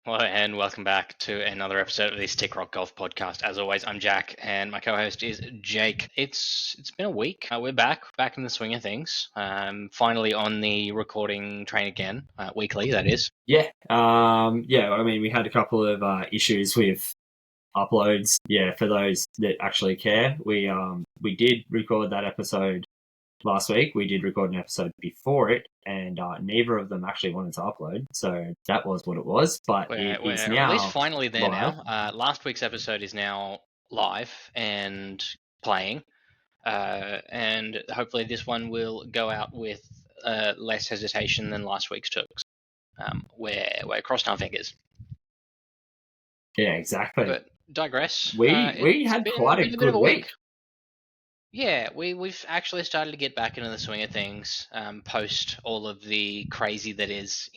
Hello and welcome back to another episode of the Stickrock Golf Podcast. As always, I'm Jack and my co-host is Jake. It's been a week. We're back in the swing of things. Finally on the recording train again, weekly that is. Yeah. I mean, we had a couple of issues with uploads. Yeah, for those that actually care, we did record that episode last week. We did record an episode before it, and neither of them actually wanted to upload. So that was what it was. But it is now at least finally there live. now. Last week's episode is now live and playing, and hopefully this one will go out with less hesitation than last week's took. We're crossing our fingers. Yeah, exactly. But digress. We had quite a good week. Yeah, we've actually started to get back into the swing of things post all of the crazy that is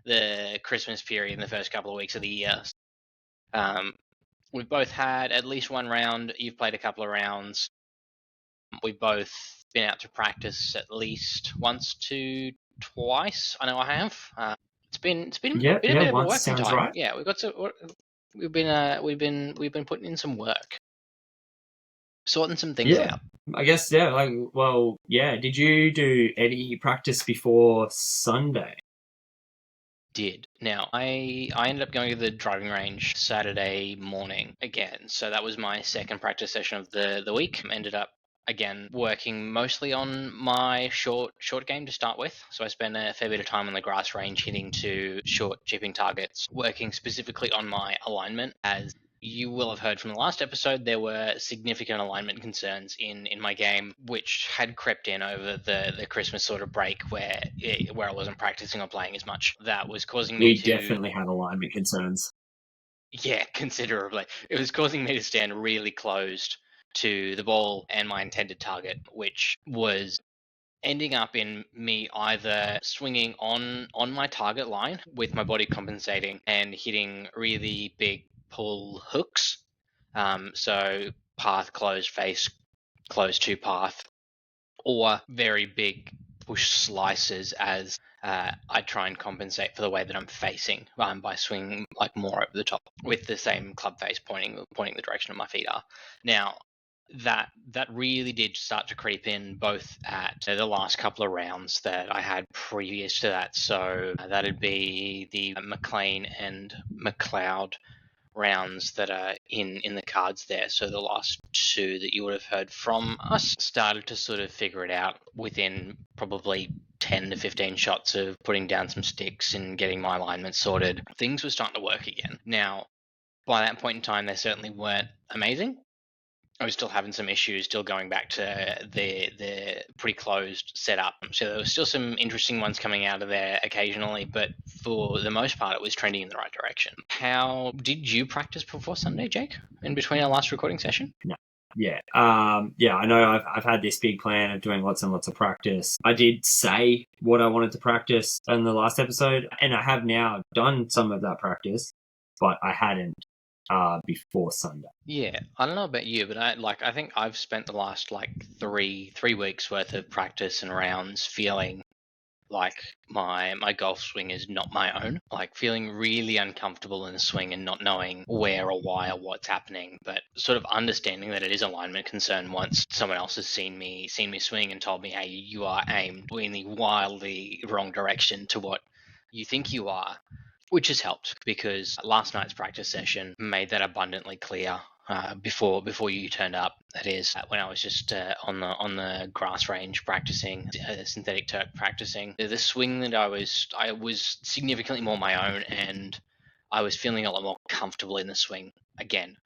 the Christmas period in the first couple of weeks of the year. We've both had at least one round. You've played a couple of rounds. We've both been out to practice at least once to twice. I know I have. It's been a bit of a working time. Right. Yeah, we've been putting in some work, sorting some things out. I guess, did you do any practice before Sunday? Did. Now, I ended up going to the driving range Saturday morning again, so that was my second practice session of the week. Ended up, again, working mostly on my short game to start with, so I spent a fair bit of time on the grass range hitting to short chipping targets, working specifically on my alignment. As you will have heard from the last episode, there were significant alignment concerns in my game, which had crept in over the Christmas sort of break where I wasn't practicing or playing as much. That was causing me to... We definitely had alignment concerns. Yeah, considerably. It was causing me to stand really closed to the ball and my intended target, which was ending up in me either swinging on my target line with my body compensating and hitting really big pull hooks. So path closed, face closed to path, or very big push slices as I try and compensate for the way that I'm facing by swinging like more over the top with the same club face pointing the direction of my feet are. Now, that really did start to creep in both at the last couple of rounds that I had previous to that. So that'd be the McLean and McLeod rounds that are in the cards there. So the last two that you would have heard from us started to sort of figure it out within probably 10 to 15 shots of putting down some sticks and getting my alignment sorted. Things were starting to work again. Now, by that point in time, they certainly weren't amazing. I was still having some issues, still going back to the pretty closed setup. So there was still some interesting ones coming out of there occasionally, but for the most part, it was trending in the right direction. How did you practice before Sunday, Jake, in between our last recording session? No. Yeah. I know I've had this big plan of doing lots and lots of practice. I did say what I wanted to practice in the last episode, and I have now done some of that practice, but I hadn't before Sunday. Yeah, I don't know about you, but I think I've spent the last three weeks worth of practice and rounds feeling like my golf swing is not my own, like feeling really uncomfortable in the swing and not knowing where or why or what's happening, but sort of understanding that it is alignment concern once someone else has seen me swing and told me, hey, you are aimed in the wildly wrong direction to what you think you are. Which has helped because last night's practice session made that abundantly clear before you turned up. That is when I was just on the grass range practicing, synthetic turf practicing. The swing that I was significantly more my own, and I was feeling a lot more comfortable in the swing again,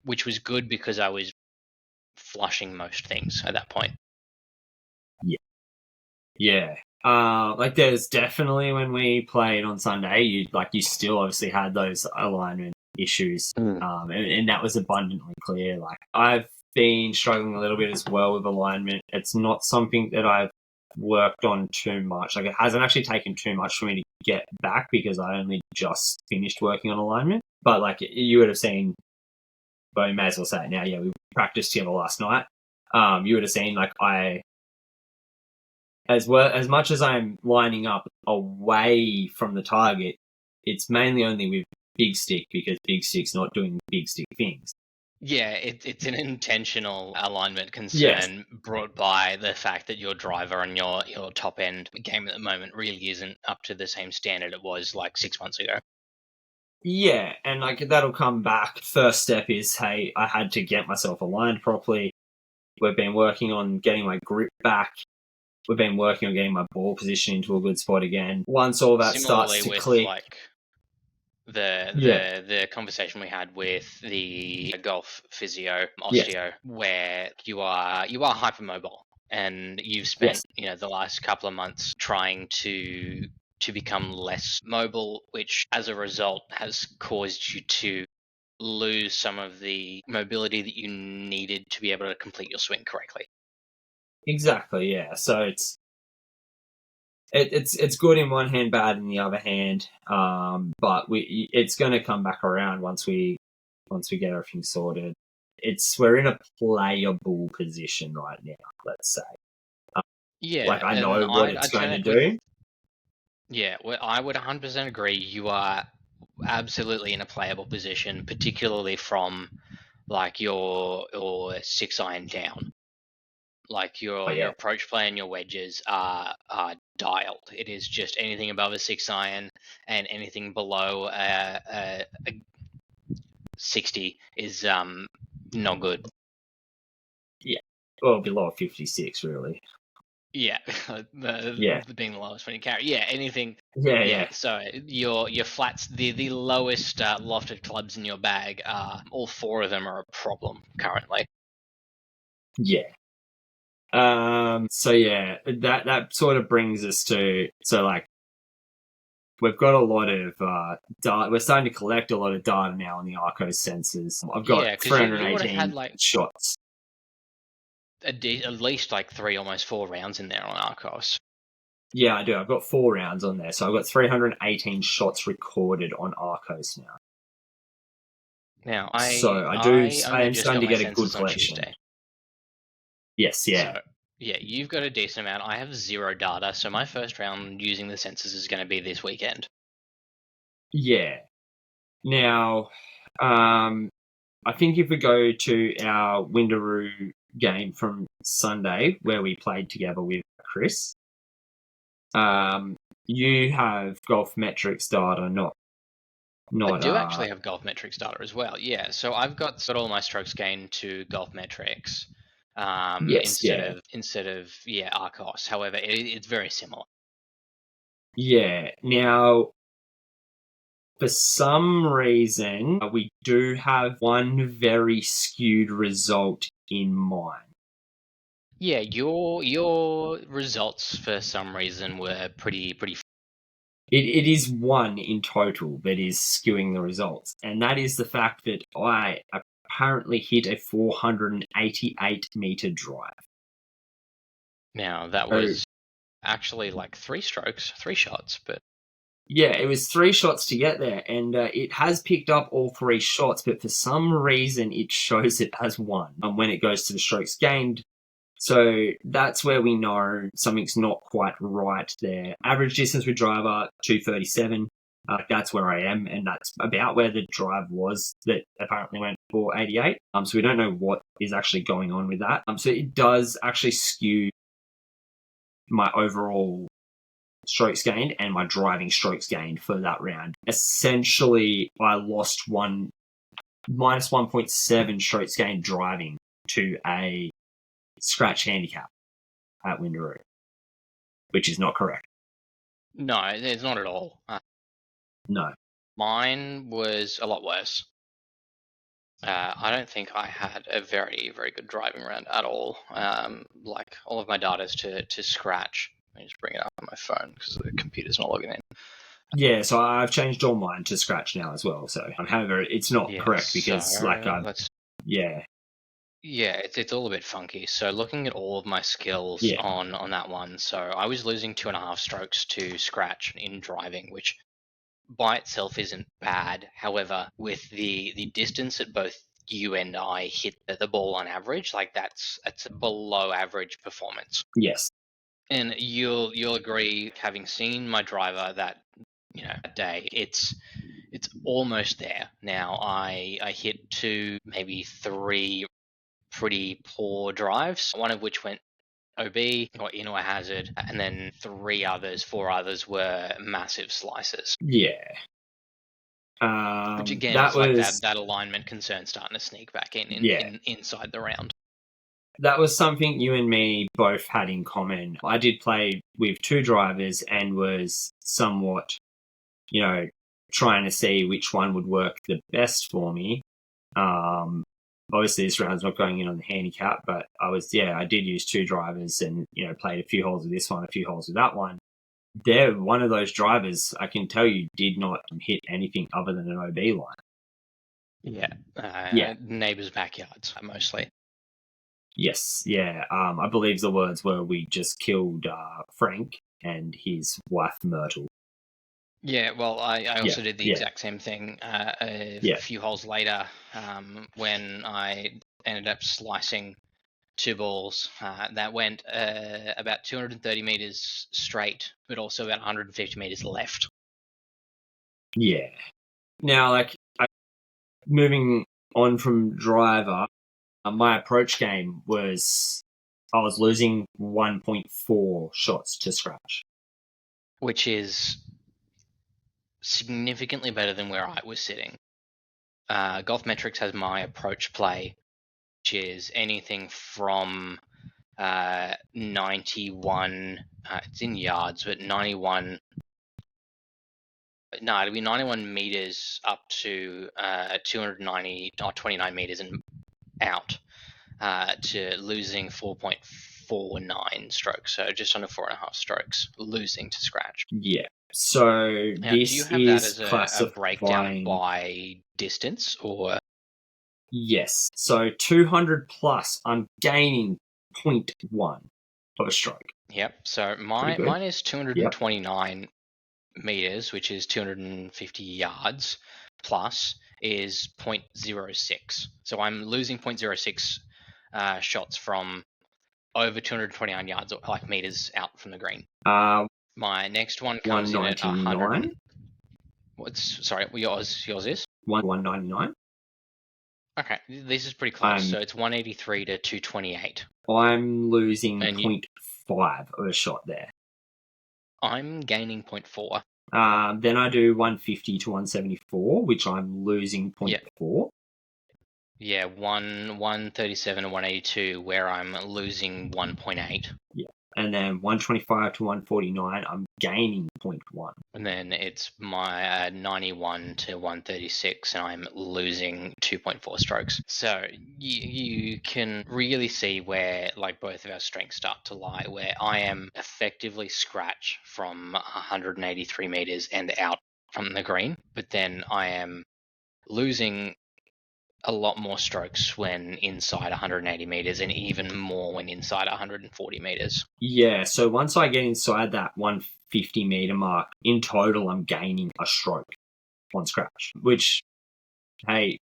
which was good because I was flushing most things at that point. Yeah. There's definitely when we played on Sunday, you still obviously had those alignment issues, and that was abundantly clear. Like I've been struggling a little bit as well with alignment. It's not something that I've worked on too much. Like it hasn't actually taken too much for me to get back because I only just finished working on alignment. But like you would have seen, but you may as well say it now. Yeah, we practiced together last night. You would have seen as much as I'm lining up away from the target, it's mainly only with big stick because big stick's not doing big stick things. Yeah, it's an intentional alignment Yes. concern brought by the fact that your driver and your top end game at the moment really isn't up to the same standard it was like 6 months ago. Yeah, and like that'll come back. First step is, hey, I had to get myself aligned properly. We've been working on getting my grip back. We've been working on getting my ball position into a good spot again. Once all that Similarly starts to with click, like the yeah, the conversation we had with the golf physio yes, osteo, where you are hypermobile and you've spent yes, the last couple of months trying to become less mobile, which as a result has caused you to lose some of the mobility that you needed to be able to complete your swing correctly. exactly, yeah. So it's good in one hand, bad in the other hand. But it's going to come back around once we get everything sorted. We're in a playable position right now. Let's say, Yeah, like I and know what it's I'd going say to with do. yeah, well, I would 100% agree. You are absolutely in a playable position, particularly from like your 6 iron down. Like Oh your yeah, approach play and your wedges are dialed. It is just anything above a 6 iron and anything below a 60 is not good. yeah. Well, below 56, really. Yeah, Yeah, being the lowest when you carry. Yeah, anything. yeah, Yeah, yeah, so your flats, the lowest lofted clubs in your bag, all four of them are a problem currently. yeah. So yeah, that sort of brings us to like we've got a lot of data. We're starting to collect a lot of data now on the Arcos sensors. I've got Yeah, because you would have 318 had like shots. at least like three, almost 4 rounds in there on Arcos. Yeah, I do. I've got 4 rounds on there, so I've got 318 shots recorded on Arcos now. Now So I I only am just starting got to my get a good sensors on collection. Tuesday. Yes, yeah, So yeah, you've got a decent amount. I have zero data, so my first round using the sensors is going to be this weekend. yeah. Now, I think if we go to our Windaroo game from Sunday, where we played together with Chris, you have golf metrics data, I not do actually have golf metrics data as well. Yeah, so I've got all my strokes gained to golf metrics yes, instead of Arcos. However, it's very similar. yeah. Now, for some reason, we do have one very skewed result in mind. Yeah, your results for some reason were pretty. It is one in total that is skewing the results, and that is the fact that I apparently hit a 488-meter drive. Now that So, was actually like three strokes, three shots, but yeah, it was 3 shots to get there, and it has picked up all 3 shots, but for some reason it shows it as one when it goes to the strokes gained. So that's where we know something's not quite right there. Average distance with driver, 237. That's where I am, and that's about where the drive was that apparently went for 88. So we don't know what is actually going on with that. So it does actually skew my overall strokes gained and my driving strokes gained for that round. Essentially, I lost minus 1.7 strokes gained driving to a scratch handicap at Windaroo, which is not correct. no, it's not at all. No. Mine was a lot worse. I don't think I had a very, very good driving round at all. Like all of my data is to scratch. Let me just bring it up on my phone because the computer's not logging in. Yeah, so I've changed all mine to scratch now as well. So, however, it's not Yeah, correct so because, like, let's. yeah, Yeah, it's all a bit funky. So looking at all of my skills yeah, on that one, so I was losing 2.5 strokes to scratch in driving, which by itself isn't bad. However, with the distance that both you and I hit the ball on average, like that's a below average performance. yes, And you'll agree, having seen my driver that that day, it's It's almost there. Now I hit 2, maybe 3 pretty poor drives, one of which went OB, got into a hazard, and then 4 others were massive slices. Yeah. Which again that is like was that alignment concern starting to sneak back in inside the round. that was something you and me both had in common. I did play with 2 drivers and was somewhat, trying to see which one would work the best for me. Obviously this round's not going in on the handicap, but I did use 2 drivers and, played a few holes with this one, a few holes with that one. One of those drivers, I can tell you, did not hit anything other than an OB line. Yeah. Neighbours' backyards, mostly. Yes, yeah. I believe the words were, "We just killed Frank and his wife Myrtle." Yeah, well, I also did the exact same thing a few holes later when I ended up slicing 2 balls that went about 230 meters straight, but also about 150 meters left. Yeah. Now, moving on from driver, my approach game was I was losing 1.4 shots to scratch, which is significantly better than where I was sitting. Golf Metrics has my approach play, which is anything from 91, it's in yards, but 91, no, it'll be 91 meters up to 290 or 29 meters and out to losing 4.49 strokes, so just under 4.5 strokes, losing to scratch. Yeah. So now, this do you have is that as a breakdown by distance, or? Yes. So 200 plus, I'm gaining 0.1 of a stroke. Yep. So mine is 229 meters, which is 250 yards, plus is 0.06. So I'm losing 0.06 shots from over 229 yards, or like meters out from the green. My next one comes in at 100. Sorry, yours is 199. Okay, this is pretty close. So it's 183 to 228. I'm losing 0.5 of a shot there. I'm gaining 0.4. Then I do 150 to 174, which I'm losing 0.4. Yeah, 137 to 182, where I'm losing 1.8. Yeah. And then 125 to 149, I'm gaining 0.1. And then it's my 91 to 136, and I'm losing 2.4 strokes. So you can really see where both of our strengths start to lie, where I am effectively scratch from 183 meters and out from the green, but then I am losing a lot more strokes when inside 180 meters and even more when inside 140 meters. Yeah, so once I get inside that 150 meter mark, in total I'm gaining a stroke on scratch, which, hey,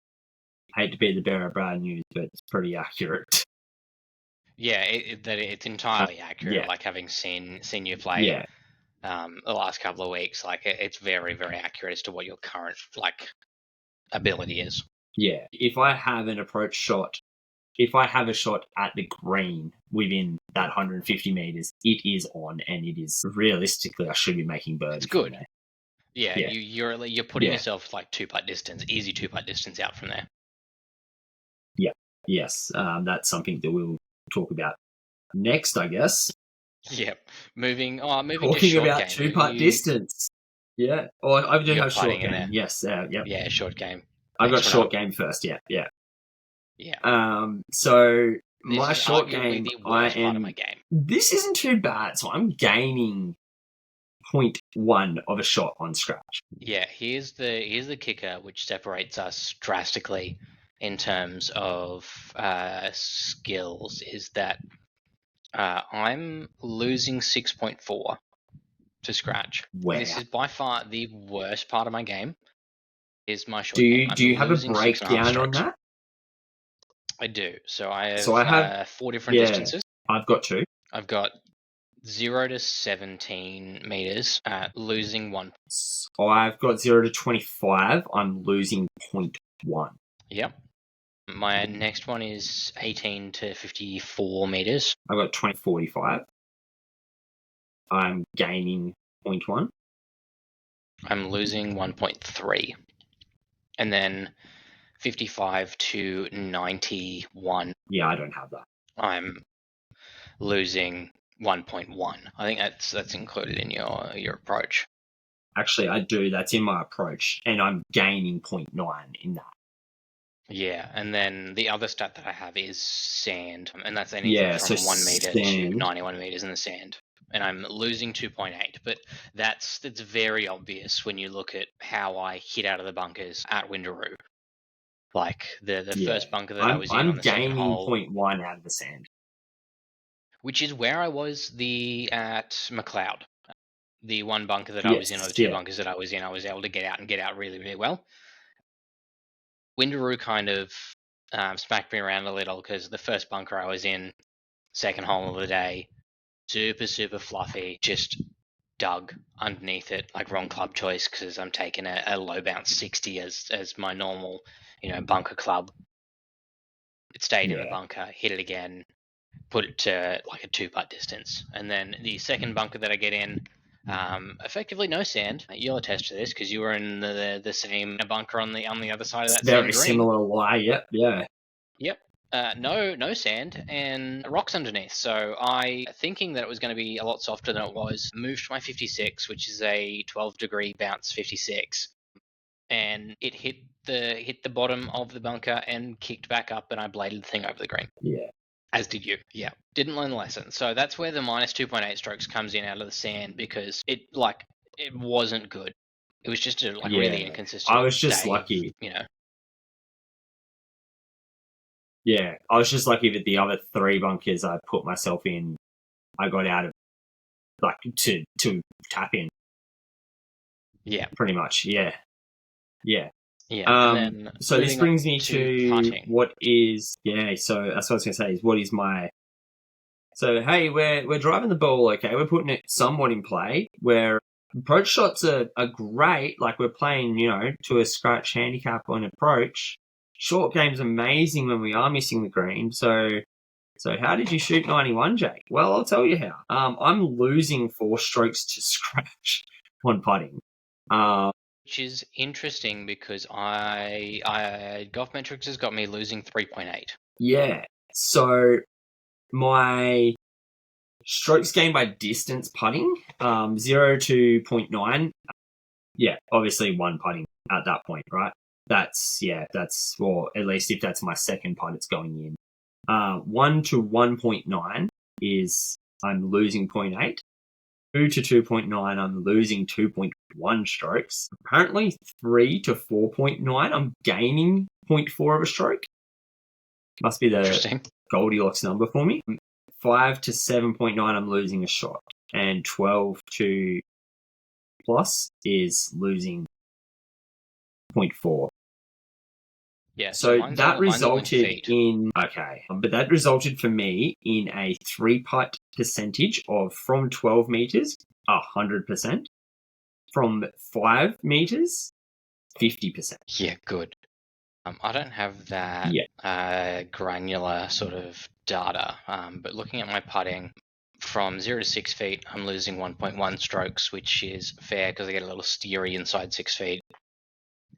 hate to be the bearer of bad news, but it's pretty accurate. Yeah, it's entirely accurate. Yeah. Having seen you play the last couple of weeks, it's very, very accurate as to what your current ability is. Yeah, if I have an approach shot, if I have a shot at the green within that 150 meters, it is on, and it is realistically I should be making birdie. It's good. Yeah, you're putting yourself 2-putt distance, easy 2-putt distance out from there. Yeah, yes, that's something that we'll talk about next, I guess. Yep. Moving talking to short about game. 2-putt distance. Yeah, I do have short game. There. Yes, yep. Yeah, short game. I've got short game first. Yeah. So my short game, the worst part of my game. This isn't too bad. So I'm gaining 0.1 of a shot on scratch. Yeah, here's the kicker, which separates us drastically in terms of skills, is that I'm losing 6.4 to scratch. Wow. This is by far the worst part of my game. Is my short game. Do you have a breakdown on that? I do. So I have 4 different distances. I've got 2. I've got 0 to 17 meters, losing 1. So I've got 0 to 25. I'm losing 0.1. Yep. My next one is 18 to 54 meters. I've got 20 to 45. I'm gaining 0.1. I'm losing 1.3. And then 55 to 91. Yeah, I don't have that. I'm losing 1.1. I think that's included in your approach. Actually, I do. That's in my approach, and I'm gaining 0.9 in that. Yeah, and then the other stat that I have is sand, and that's anything from 1 meter to 91 meters in the sand. And I'm losing 2.8, but that's very obvious when you look at how I hit out of the bunkers at Windaroo. Like the first bunker that I was in on the second hole. I'm gaining 0.1 out of the sand. Which is where I was at McLeod. The one bunker that I was in, or the two bunkers that I was in, I was able to get out really, really well. Windaroo kind of smacked me around a little because the first bunker I was in, second hole of the day, super, super fluffy, just dug underneath it, like wrong club choice because I'm taking a low bounce 60 as my normal, bunker club. It stayed in the bunker, hit it again, put it to like a 2-putt distance. And then the second bunker that I get in, effectively no sand. You'll attest to this because you were in the same bunker on the other side of that same green. Very similar lie. Yep. Yeah. Yep. No sand and rocks underneath. So I, thinking that it was going to be a lot softer than it was, moved to my 56, which is a 12-degree bounce 56, and it hit the bottom of the bunker and kicked back up, and I bladed the thing over the green. Yeah. As did you. Yeah. Didn't learn the lesson. So that's where the minus 2.8 strokes comes in out of the sand, because it wasn't good. It was just a really inconsistent. I was just lucky. Yeah, I was just lucky that the other 3 bunkers I put myself in, I got out of to tap in. Yeah. Pretty much. Yeah. Yeah. Yeah. And then so this brings me to putting. what is so that's what I was gonna say is what is my. So hey, we're driving the ball, okay, we're putting it somewhat in play. Where approach shots are great, like we're playing, to a scratch handicap on approach. Short game's amazing when we are missing the green. So how did you shoot 91, Jake? Well, I'll tell you how. I'm losing 4 strokes to scratch on putting. Which is interesting because I Golf Metrics has got me losing 3.8. Yeah. So my strokes gained by distance putting, 0 to 0.9. Yeah, obviously 1 putting at that point, right? That's, well, at least if that's my second putt, it's going in. 1 to 1.9 is I'm losing 0.8. 2 to 2.9, I'm losing 2.1 strokes. Apparently 3 to 4.9, I'm gaining 0.4 of a stroke. Must be the Goldilocks number for me. 5 to 7.9, I'm losing a shot. And 12 to plus is losing 0.4. Yeah, so that resulted in, but that resulted for me in a 3-putt percentage of from 12 meters, 100%. From 5 meters, 50%. Yeah, good. I don't have that granular sort of data, but looking at my putting, from 0 to 6 feet, I'm losing 1.1 strokes, which is fair because I get a little steery inside 6 feet.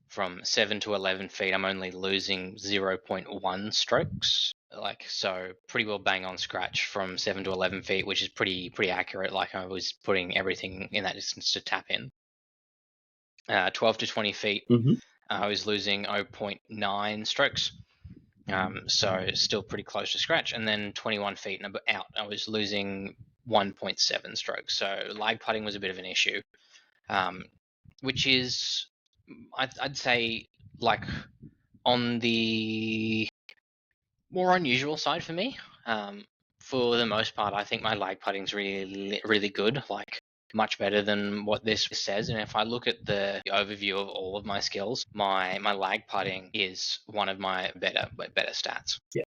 From 7 to 11 feet, I'm only losing 0.1 strokes. So pretty well bang on scratch from 7 to 11 feet, which is pretty accurate. Like I was putting everything in that distance to tap in. 12 to 20 feet, I was losing 0.9 strokes. So still pretty close to scratch. And then 21 feet and out, I was losing 1.7 strokes. So lag putting was a bit of an issue, which is, I'd say, on the more unusual side for me. For the most part, I think my lag putting's really, really good, much better than what this says. And if I look at the overview of all of my skills, my lag putting is one of my better stats. Yeah.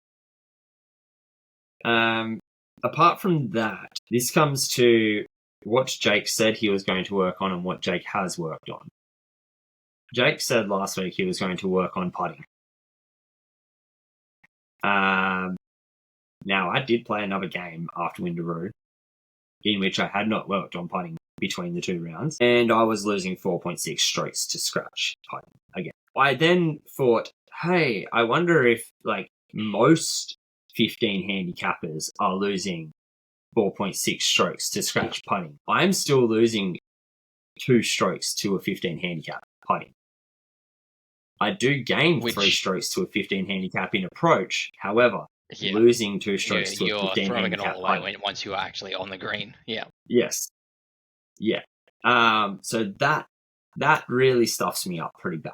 apart from that, this comes to what Jake said he was going to work on and what Jake has worked on. Jake said last week he was going to work on putting. Now, I did play another game after Windaroo, in which I had not worked on putting between the 2 rounds, and I was losing 4.6 strokes to scratch putting again. I then thought, hey, I wonder if, like, most 15 handicappers are losing 4.6 strokes to scratch putting. I'm still losing 2 strokes to a 15 handicap putting. I do gain 3 strokes to a 15 handicap in approach. However, losing 2 strokes to a 15 throwing handicap it all away once you are actually on the green. Yeah. Yes. Yeah. So that really stuffs me up pretty bad.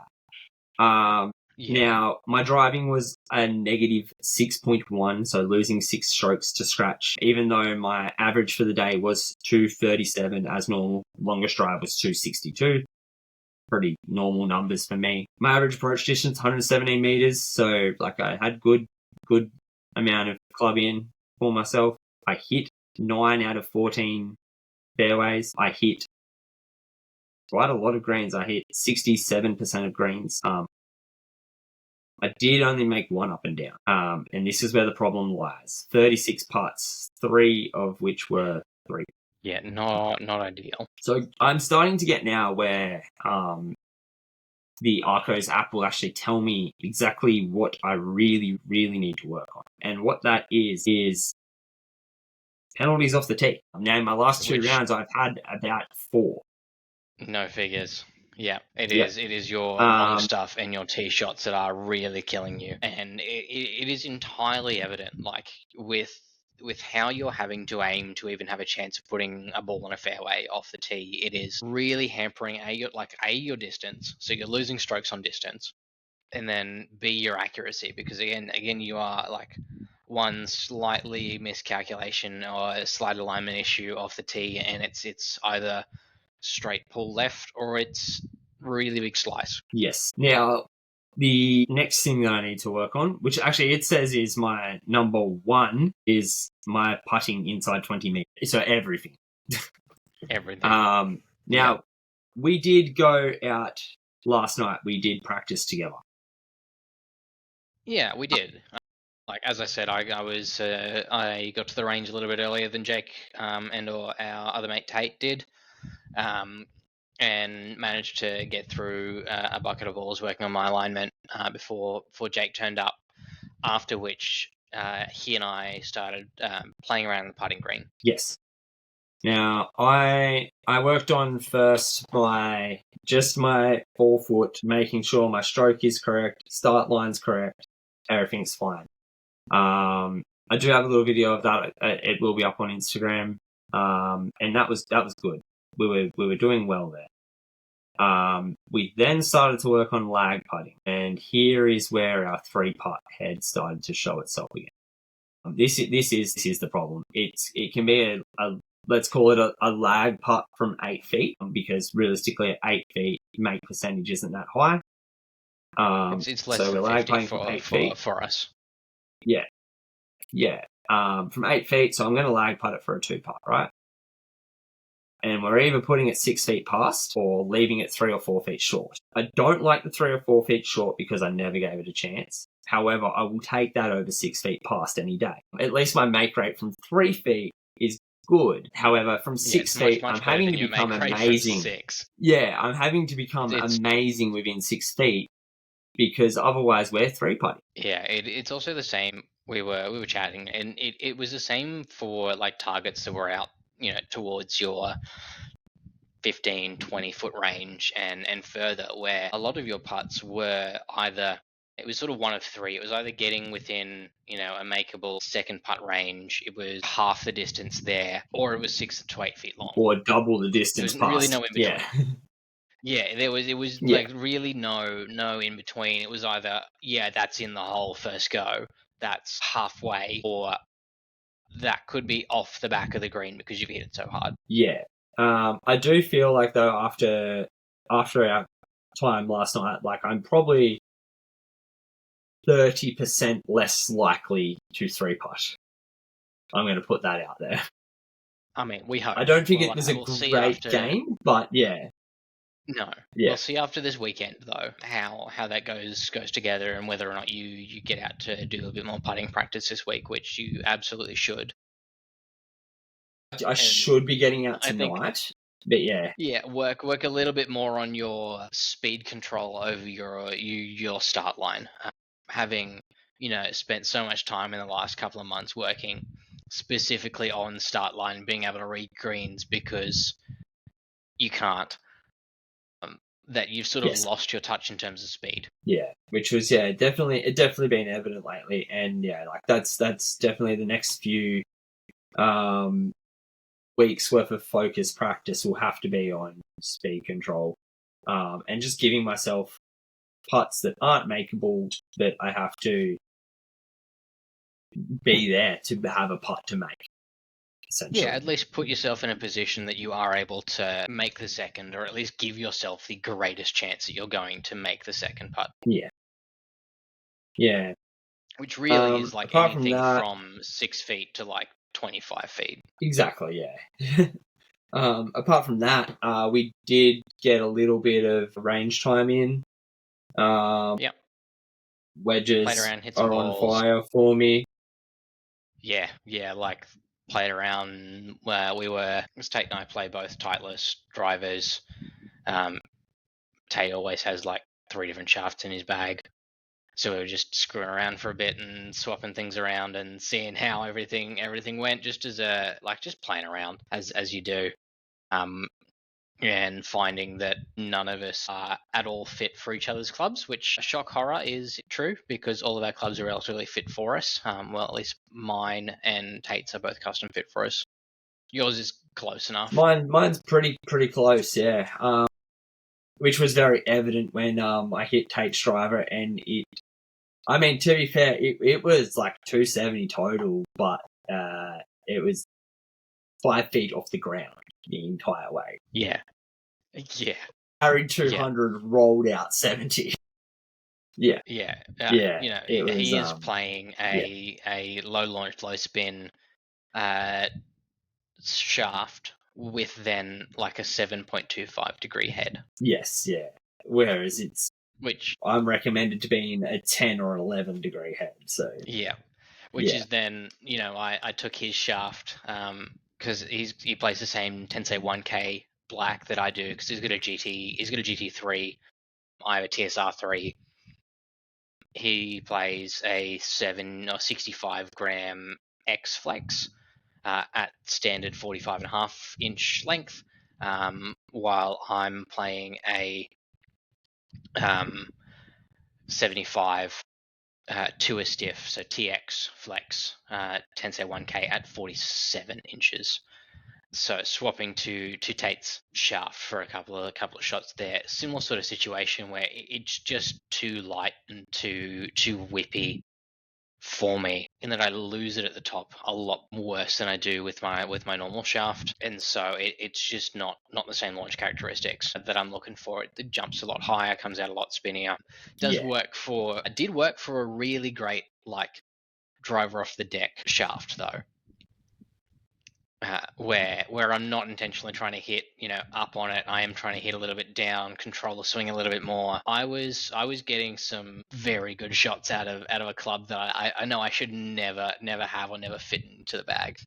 Now, my driving was a negative 6.1, so losing 6 strokes to scratch, even though my average for the day was 237 as normal. Longest drive was 262. Pretty normal numbers for me. My average approach distance, 117 meters, so like I had good amount of club in for myself. I hit 9 out of 14 fairways. I hit quite a lot of greens. I hit 67% of greens. I did only make 1 up and down. And this is where the problem lies. 36 putts, 3 of which were 3. Yeah, not ideal. So I'm starting to get now where the Arcos app will actually tell me exactly what I really, really need to work on. And what that is penalties off the tee. Now, in my last 2 rounds, I've had about 4. No figures. Yeah, it is your long stuff and your tee shots that are really killing you. And it is entirely evident, like, with how you're having to aim to even have a chance of putting a ball on a fairway off the tee. It is really hampering your distance, so you're losing strokes on distance, and then B, your accuracy, because again you are like one slightly miscalculation or a slight alignment issue off the tee, and it's either straight pull left or it's really big slice. Yes. Now, the next thing that I need to work on, which actually it says is my number 1, is my putting inside 20 meters. So everything. Everything. Now, we did go out last night. We did practice together. Yeah, we did. Like, as I said, I got to the range a little bit earlier than Jake and or our other mate Tate did, and managed to get through a bucket of balls working on my alignment before Jake turned up. After which, he and I started playing around the putting green. Yes. Now, I worked on first my 4-foot, making sure my stroke is correct, start line's correct, everything's fine. I do have a little video of that. It will be up on Instagram, and that was good. We were doing well there. We then started to work on lag putting, and here is where our 3-putt head started to show itself again. This is the problem. It can be a let's call it a lag putt from 8 feet, because realistically at 8 feet, make percentage isn't that high. It's less than 50 from 8 feet for us. Yeah. From 8 feet, so I'm going to lag putt it for a 2-putt, right? And we're either putting it 6 feet past or leaving it 3 or 4 feet short. I don't like the 3 or 4 feet short because I never gave it a chance. However, I will take that over 6 feet past any day. At least my make rate from 3 feet is good. However, from 6 feet, much I'm having to become amazing. Yeah, I'm having to become amazing within 6 feet, because otherwise we're 3-putting. Yeah, it's also the same. We were chatting, and it was the same for like targets that were out, towards your 15, 20 foot range and further, where a lot of your putts were either, it was sort of one of 3. It was either getting within, a makeable second putt range, it was half the distance there, or it was 6 to 8 feet long. Or double the distance past. Really no in between. Yeah. It was like really no in between. It was either, that's in the hole first go, that's halfway, or that could be off the back of the green because you've hit it so hard. Yeah. I do feel like, though, after our time last night, like I'm probably 30% less likely to 3-putt. I'm going to put that out there. I mean, we hope. I don't think it was a we'll see great after... game, but yeah. No. Yeah. We'll see after this weekend, though, how that goes together, and whether or not you get out to do a bit more putting practice this week, which you absolutely should. I should be getting out tonight, but yeah. Yeah, work a little bit more on your speed control over your start line. Having, spent so much time in the last couple of months working specifically on start line, being able to read greens because you can't, that you've sort of lost your touch in terms of speed. Yeah, which was definitely been evident lately, and like that's definitely the next few weeks worth of focus practice will have to be on speed control, and just giving myself putts that aren't makeable, that I have to be there to have a putt to make. Yeah, at least put yourself in a position that you are able to make the second, or at least give yourself the greatest chance that you're going to make the second putt. Yeah. Yeah. Which really is like anything from 6 feet to like 25 feet. Exactly, yeah. Apart from that, we did get a little bit of range time in. Yep. Wedges played around, hit some are balls. on fire for me. Yeah, like played around. Tate and I play both Titleist drivers. Tate always has like 3 different shafts in his bag. So we were just screwing around for a bit and swapping things around and seeing how everything went, just as just playing around as you do. And finding that none of us are at all fit for each other's clubs, which, shock horror, is true, because all of our clubs are relatively fit for us. Well, at least mine and Tate's are both custom fit for us. Yours is close enough. Mine's pretty close, yeah. Which was very evident when I hit Tate's driver, and to be fair, it was like 270 total, but it was 5 feet off the ground the entire way. Yeah. Carried 200, rolled out 70. Yeah. Yeah. He is playing a low launch, low spin shaft with then like a 7.25 degree head. Yes, yeah. Whereas which I'm recommended to be in a 10 or 11 degree head. So yeah. Which is then, I took his shaft because he plays the same Tensei 1K black that I do, because he's got a GT3, I have a TSR3. He plays a 65 gram X Flex at standard 45.5 inch length, while I'm playing a 75 Tour Stiff, so TX Flex, Tensei 1K at 47 inches. So swapping to Tate's shaft for a couple of shots there. Similar sort of situation where it's just too light and too whippy for me, in that I lose it at the top a lot worse than I do with my normal shaft, and so it's just not the same launch characteristics that I'm looking for. It jumps a lot higher, comes out a lot spinnier. Did work for a really great driver off the deck shaft though. Where I'm not intentionally trying to hit, up on it. I am trying to hit a little bit down, control the swing a little bit more. I was getting some very good shots out of a club that I know I should never have or never fit into the bag.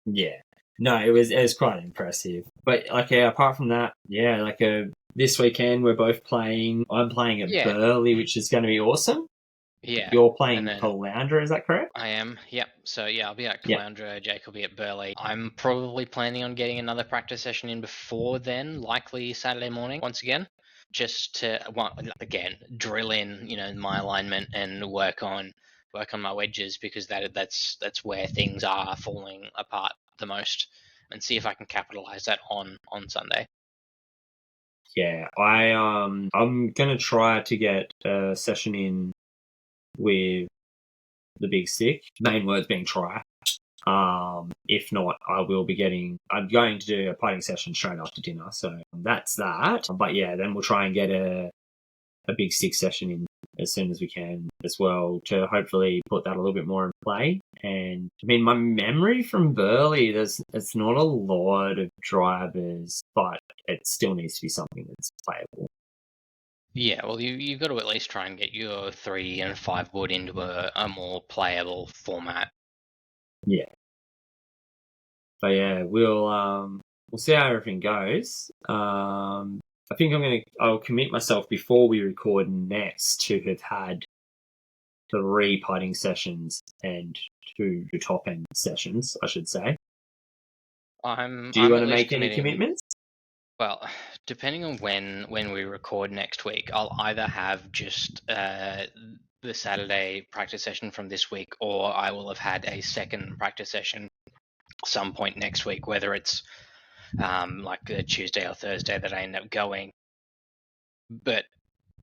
Yeah. No, it was quite impressive. But apart from that, this weekend we're both playing. I'm playing at Burley, which is going to be awesome. Yeah. You're playing Caloundra, is that correct? I am, yep. So, I'll be at Caloundra, Jake will be at Burley. I'm probably planning on getting another practice session in before then, likely Saturday morning, once again, just to, again, drill in, my alignment and work on my wedges, because that's where things are falling apart the most, and see if I can capitalize that on Sunday. Yeah, I'm going to try to get a session in with the big stick. Main words being try. If not, I'm going to do a putting session straight after dinner. So that's that. But then we'll try and get a big stick session in as soon as we can as well to hopefully put that a little bit more in play. And I mean, my memory from Burley, it's not a lot of drivers, but it still needs to be something that's playable. Yeah, well, you've got to at least try and get your 3 and 5 wood into a more playable format. Yeah. But yeah, we'll see how everything goes. I think I'll commit myself before we record next to have had 3 putting sessions and 2 top end sessions, I should say. Do you want to make any commitments? Well, depending on when we record next week, I'll either have just the Saturday practice session from this week, or I will have had a second practice session some point next week, whether it's like a Tuesday or Thursday that I end up going. But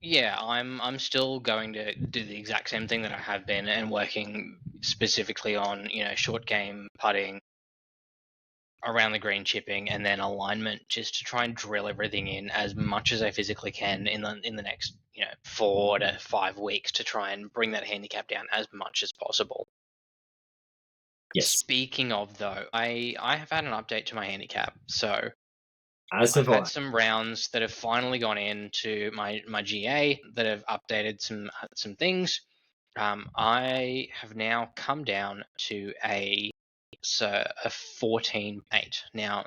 yeah, I'm still going to do the exact same thing that I have been, and working specifically on short game putting, around the green chipping, and then alignment, just to try and drill everything in as much as I physically can in the next 4 to 5 weeks, to try and bring that handicap down as much as possible. Yes. Speaking of, though, I have had an update to my handicap. So I've had some rounds that have finally gone into my GA that have updated some things. I have now come down to a 14.8. Now,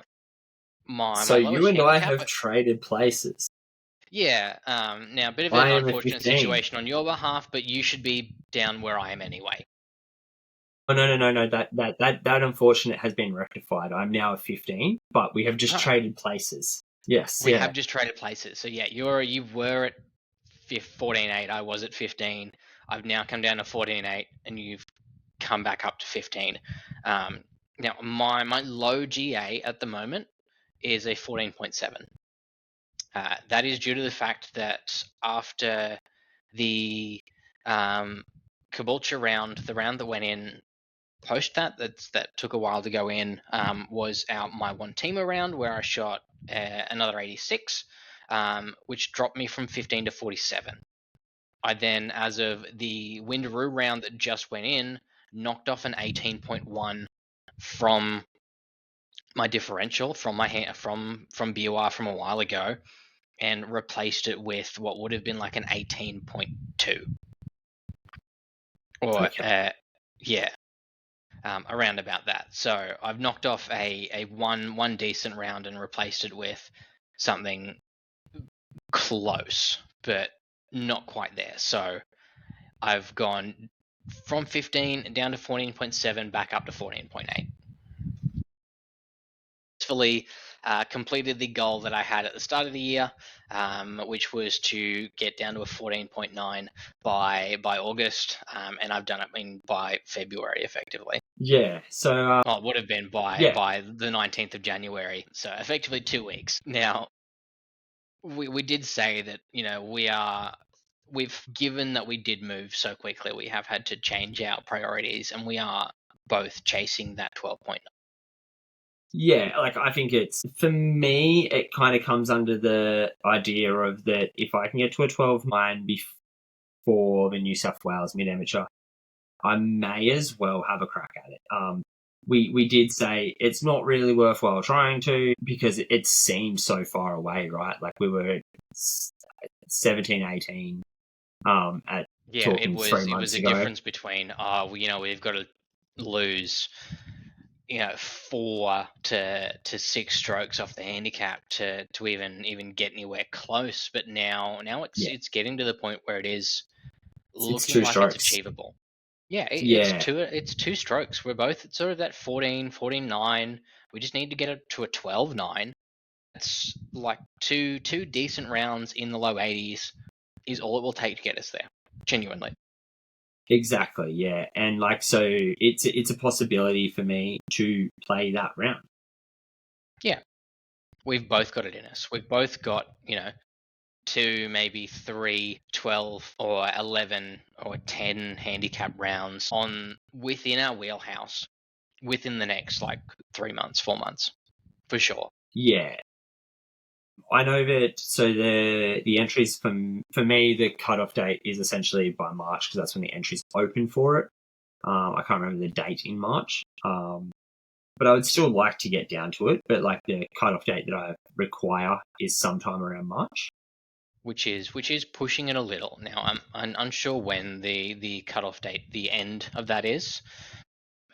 my you and I handicap, have traded places. Yeah. Now, a bit of an unfortunate situation on your behalf, but you should be down where I am anyway. Oh, no. That unfortunate has been rectified. I'm now at 15, but we have just traded places. Yes, we have just traded places. So yeah, you were at 14.8. I was at 15. I've now come down to 14.8, and you've come back up to 15. Now, my low GA at the moment is a 14.7. That is due to the fact that after the Caboolture round, the round that went in post that took a while to go in, was my one teamer round, where I shot another 86, which dropped me from 15 to 47. I then, as of the Windaroo round that just went in, knocked off an 18.1 from my differential from BOR from a while ago, and replaced it with what would have been like an 18.2. Or around about that. So I've knocked off a one decent round and replaced it with something close, but not quite there. So I've gone from 15 down to 14.7, back up to 14.8. Successfully completed the goal that I had at the start of the year, which was to get down to a 14.9 by August, and I've done it by February, effectively. Yeah, so it would have been by the 19th of January, so effectively 2 weeks. Now, we did say that we've given that we did move so quickly, we have had to change our priorities, and we are both chasing that 12.9. Yeah, like I think for me, it kind of comes under the idea of that if I can get to a 12.9 before the New South Wales mid-amateur, I may as well have a crack at it. We did say it's not really worthwhile trying to, because it seemed so far away, right? Like we were 17, 18 at talking 3 months ago. It was a difference between, we've got to lose 4 to 6 strokes off the handicap to even get anywhere close. But now it's getting to the point where it is looking like it's achievable. Yeah, it's 2 strokes. We're both at sort of that 14.9. We just need to get it to a 12.9. It's like two decent rounds in the low 80s is all it will take to get us there. Genuinely. Exactly, yeah. And so it's a possibility for me to play that round. Yeah. We've both got it in us. We've both got, 2, maybe 3, 12 or 11 or 10 handicap rounds within our wheelhouse within the next 3 months, 4 months, for sure. Yeah. I know that. So the entries for me, the cutoff date is essentially by March because that's when the entries open for it. I can't remember the date in March. But I would still like to get down to it. But like the cutoff date that I require is sometime around March. Which is pushing it a little. Now I'm unsure when the cutoff date, the end of that is,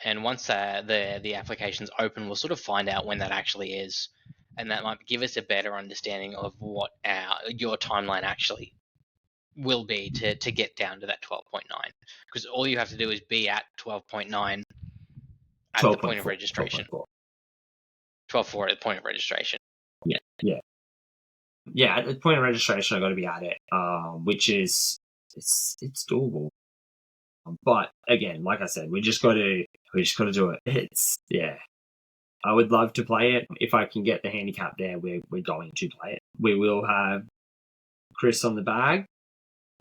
and once the application's open, we'll sort of find out when that actually is, and that might give us a better understanding of what your timeline actually will be to get down to that 12.9. Because all you have to do is be at 12.9 at the point of registration. 12.4 at the point of registration. Yeah. At the point of registration, I got to be at it, which is it's doable. But again, like I said, we just got to do it. I would love to play it. If I can get the handicap there, we're going to play it. We will have Chris on the bag.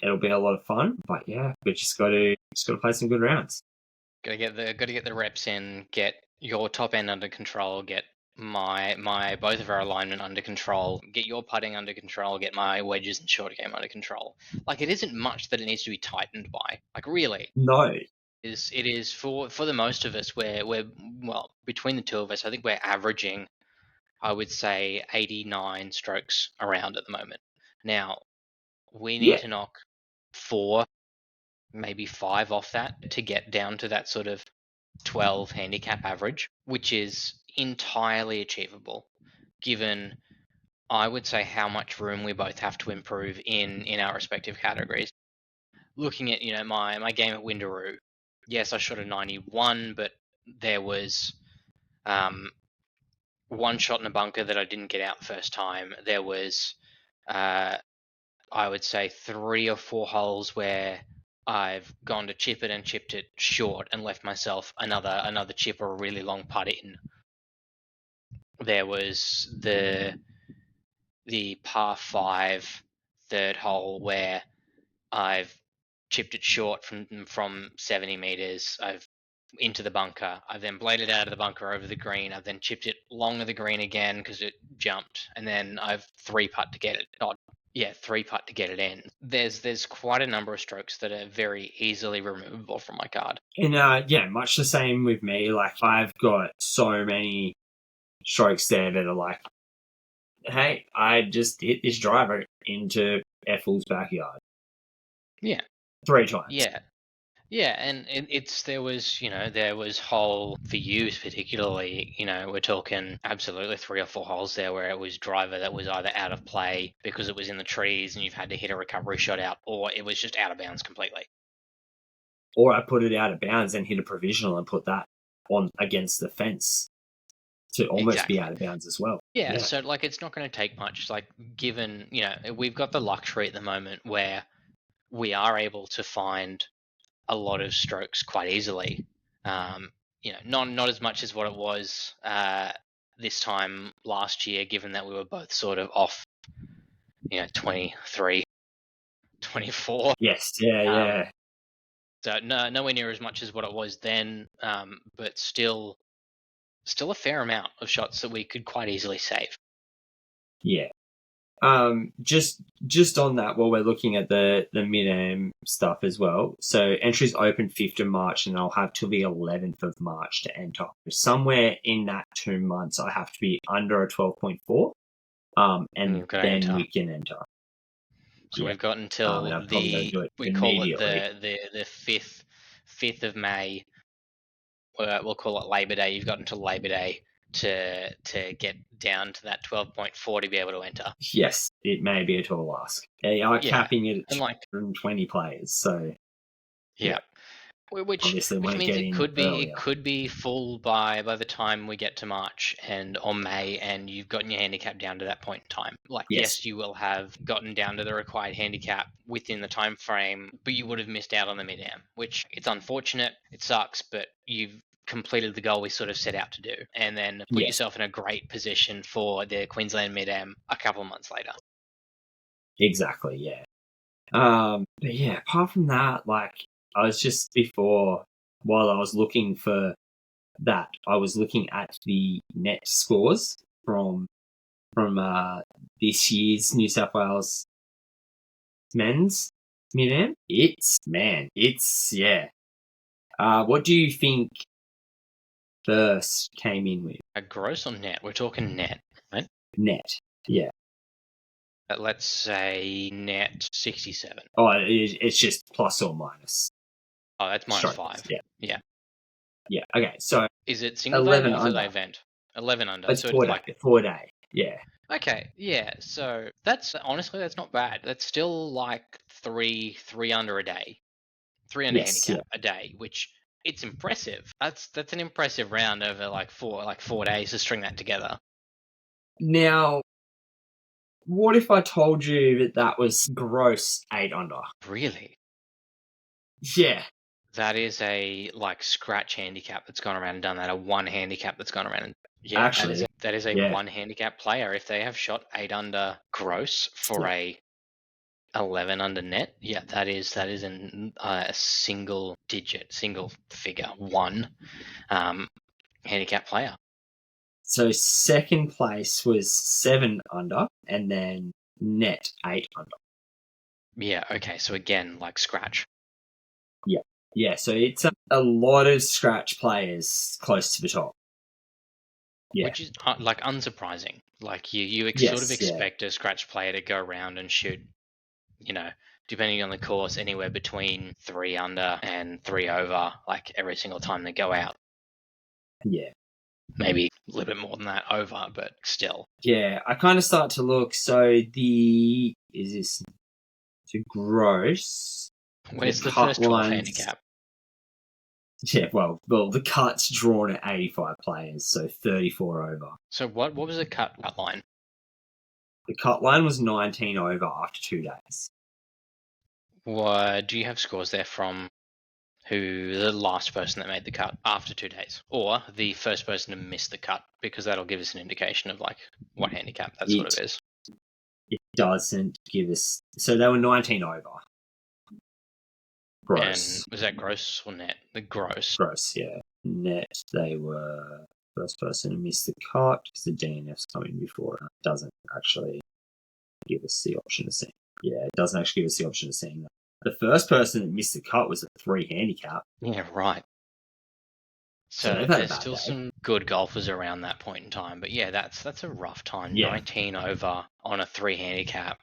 It'll be a lot of fun. But yeah, we just got to play some good rounds. Got to get the reps in. Get your top end under control. Get my both of our alignment under control. Get your putting under control. Get my wedges and short game under control. Like, it isn't much that it needs to be tightened by. Like, really. No. It is for the most of us, we're well, between the two of us, I think we're averaging, I would say, 89 strokes around at the moment. Now, we need to knock 4, maybe 5 off that to get down to that sort of 12 handicap average, which is entirely achievable, given, I would say, how much room we both have to improve in our respective categories. Looking at, my game at Windaroo, yes, I shot a 91, but there was one shot in a bunker that I didn't get out the first time. There was, I would say, 3 or 4 holes where I've gone to chip it and chipped it short and left myself another chip or a really long putt in. There was the par 5 third hole where I've chipped it short from 70 meters. I've into the bunker. I've then bladed out of the bunker over the green. I've then chipped it long of the green again because it jumped, and then I've 3-putt to get it. 3-putt to get it in. There's quite a number of strokes that are very easily removable from my card. And much the same with me. Like, I've got so many strokes there that are like, hey, I just hit this driver into Ethel's backyard. Yeah. 3 times. Yeah, and there was hole for you particularly, we're talking absolutely 3 or 4 holes there where it was driver that was either out of play because it was in the trees and you've had to hit a recovery shot out, or it was just out of bounds completely. Or I put it out of bounds and hit a provisional and put that on against the fence to almost be out of bounds as well. Yeah, so like, it's not going to take much. Like, given, we've got the luxury at the moment where we are able to find a lot of strokes quite easily. Not as much as what it was this time last year, given that we were both sort of off, 23, 24. Yes, yeah. So nowhere near as much as what it was then, but still a fair amount of shots that we could quite easily save. Yeah. Just on that, while we're looking at the mid-am stuff as well. So entries open 5th of March, and I'll have till the 11th of March to enter. Somewhere in that 2 months, I have to be under a 12.4, and then we can enter. So we've got until we call it the 5th of May. We'll call it Labor Day. You've got until Labor Day to get down to that 12.4 to be able to enter. Yes, it may be a tall ask. They are capping it at 220 players, so which means it could be full by the time we get to March or May, and you've gotten your handicap down to that point in time. Like, yes, you will have gotten down to the required handicap within the time frame, but you would have missed out on the mid-am, which, it's unfortunate, it sucks, but you've completed the goal we sort of set out to do, and then put yourself in a great position for the Queensland mid-am a couple of months later. Exactly, yeah. But yeah, apart from that, like, I was just before, while I was looking for that, I was looking at the net scores from from this year's New South Wales men's mid-am. It's yeah. What do you think first came in with? A gross or net? We're talking net, right? Net, yeah. Let's say net 67. Oh, it's just plus or minus. Oh, that's minus strokes. 5. Yeah. Yeah. Okay. So Is it single day 11 or multi-day under. event? 11 under. It's So 4 it's day. like 4 day. Yeah. okay, yeah. So that's honestly that's not bad. That's still like three under a day, 3 under Yes. handicap a day, which it's impressive. That's an impressive round over like 4 days to string that together. Now, what if I told you that was gross 8 under? Really? Yeah. That is a like scratch handicap that's gone around and done that. A 1 handicap that's gone around and yeah, Actually, that is a yeah. 1 handicap player. If they have shot 8 under gross for a 11 under net, yeah, that is a single figure 1 handicap player. So second place was 7 under, and then net 8 under. Yeah, okay. So again, like scratch. Yeah, so it's a lot of scratch players close to the top. Yeah. Which is like unsurprising. Like you sort of Yes, yeah. expect a scratch player to go around and shoot, you know, depending on the course, anywhere between 3 under and 3 over, like every single time they go out. Yeah. Maybe a little bit more than that over, but still. Yeah, I kind of start to look. So is this to gross? Where's the first 12 handicap? Yeah, well, the cut's drawn at 85 players, so 34 over. So what was the cut line? The cut line was 19 over after 2 days. Do you have scores there from who the last person that made the cut after 2 days, or the first person to miss the cut? Because that'll give us an indication of like what handicap that sort of is. It doesn't give us. So they were 19 over. Gross. And was that gross or net? The gross. Gross, yeah. Net, they were first person to miss the cut because the DNF's coming before. It doesn't actually give us the option of seeing. Yeah, it doesn't actually give us the option of seeing that. The first person that missed the cut was a 3 handicap. Yeah, right. So there's still some good golfers around that point in time, but yeah, that's a rough time. Yeah. 19 over on a 3 handicap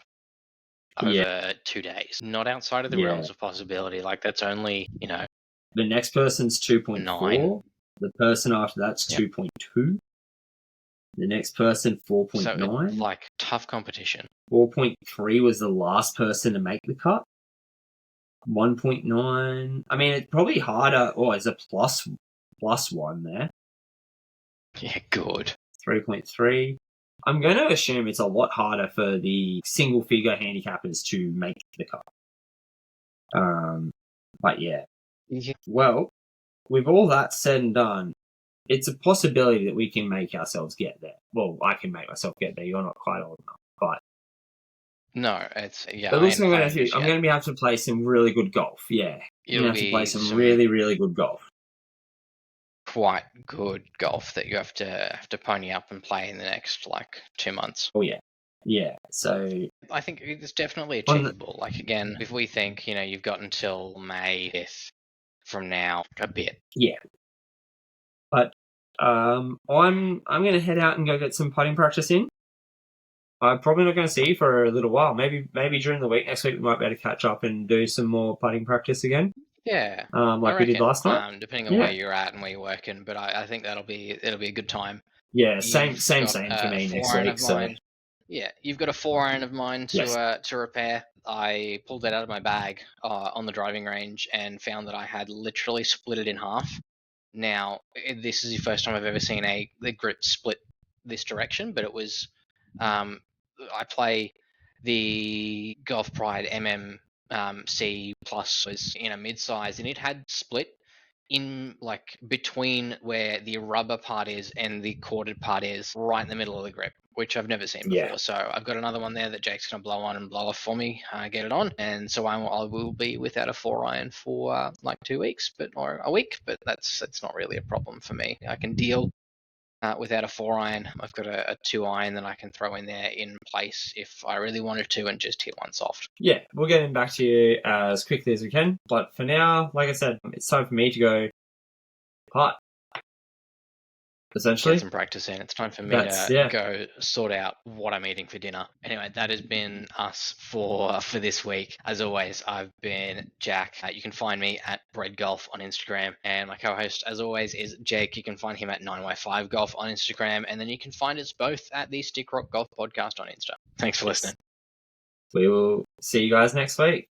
over 2 days. Not outside of the realms of possibility. Like that's only, the next person's 2.4. The person after that's 2.2. The next person 4.9. So like tough competition. 4.3 was the last person to make the cut. 1.9. I mean, it's probably harder. Oh, there's a plus 1 there. Yeah, good. 3.3. I'm going to assume it's a lot harder for the single figure handicappers to make the cut. But yeah. Well, with all that said and done, it's a possibility that we can make ourselves get there. Well, I can make myself get there. You're not quite old enough, but no, it's But also, I'm going to be able to play some really good golf. Yeah, I'm going to have to play some really, really good golf. Quite good golf that you have to pony up and play in the next 2 months. Oh yeah. So I think it's definitely achievable. Like again, if we think you've got until May 5th from now, a bit. Yeah. But I'm going to head out and go get some putting practice in. I'm probably not going to see you for a little while. Maybe during the week next week we might be able to catch up and do some more putting practice again. Yeah, like we did last night. Depending on where you're at and where you're working, but I think it'll be a good time. Yeah, same for me next week. So yeah, you've got a 4-iron of mine to repair. I pulled that out of my bag on the driving range and found that I had literally split it in half. Now, this is the first time I've ever seen the grip split this direction, but it was I play the Golf Pride C Plus was in a mid-size, and it had split in between where the rubber part is and the corded part is, right in the middle of the grip, which I've never seen before. So I've got another one there that Jake's going to blow on and blow off for me, get it on, and so I will be without a 4-iron for 2 weeks, or a week, but that's not really a problem for me. I can deal. without a 4-iron. I've got a 2-iron that I can throw in there in place if I really wanted to and just hit one soft. Yeah, we'll get him back to you as quickly as we can. But for now, like I said, it's time for me to go putt. Essentially, get some practice in. It's time for me to go sort out what I'm eating for dinner. Anyway, that has been us for this week. As always, I've been Jack. You can find me at Bread Golf on Instagram, and my co-host, as always, is Jake. You can find him at 9Y5 Golf on Instagram, and then you can find us both at the Stickrock Golf Podcast on Insta. Thanks for listening. We will see you guys next week.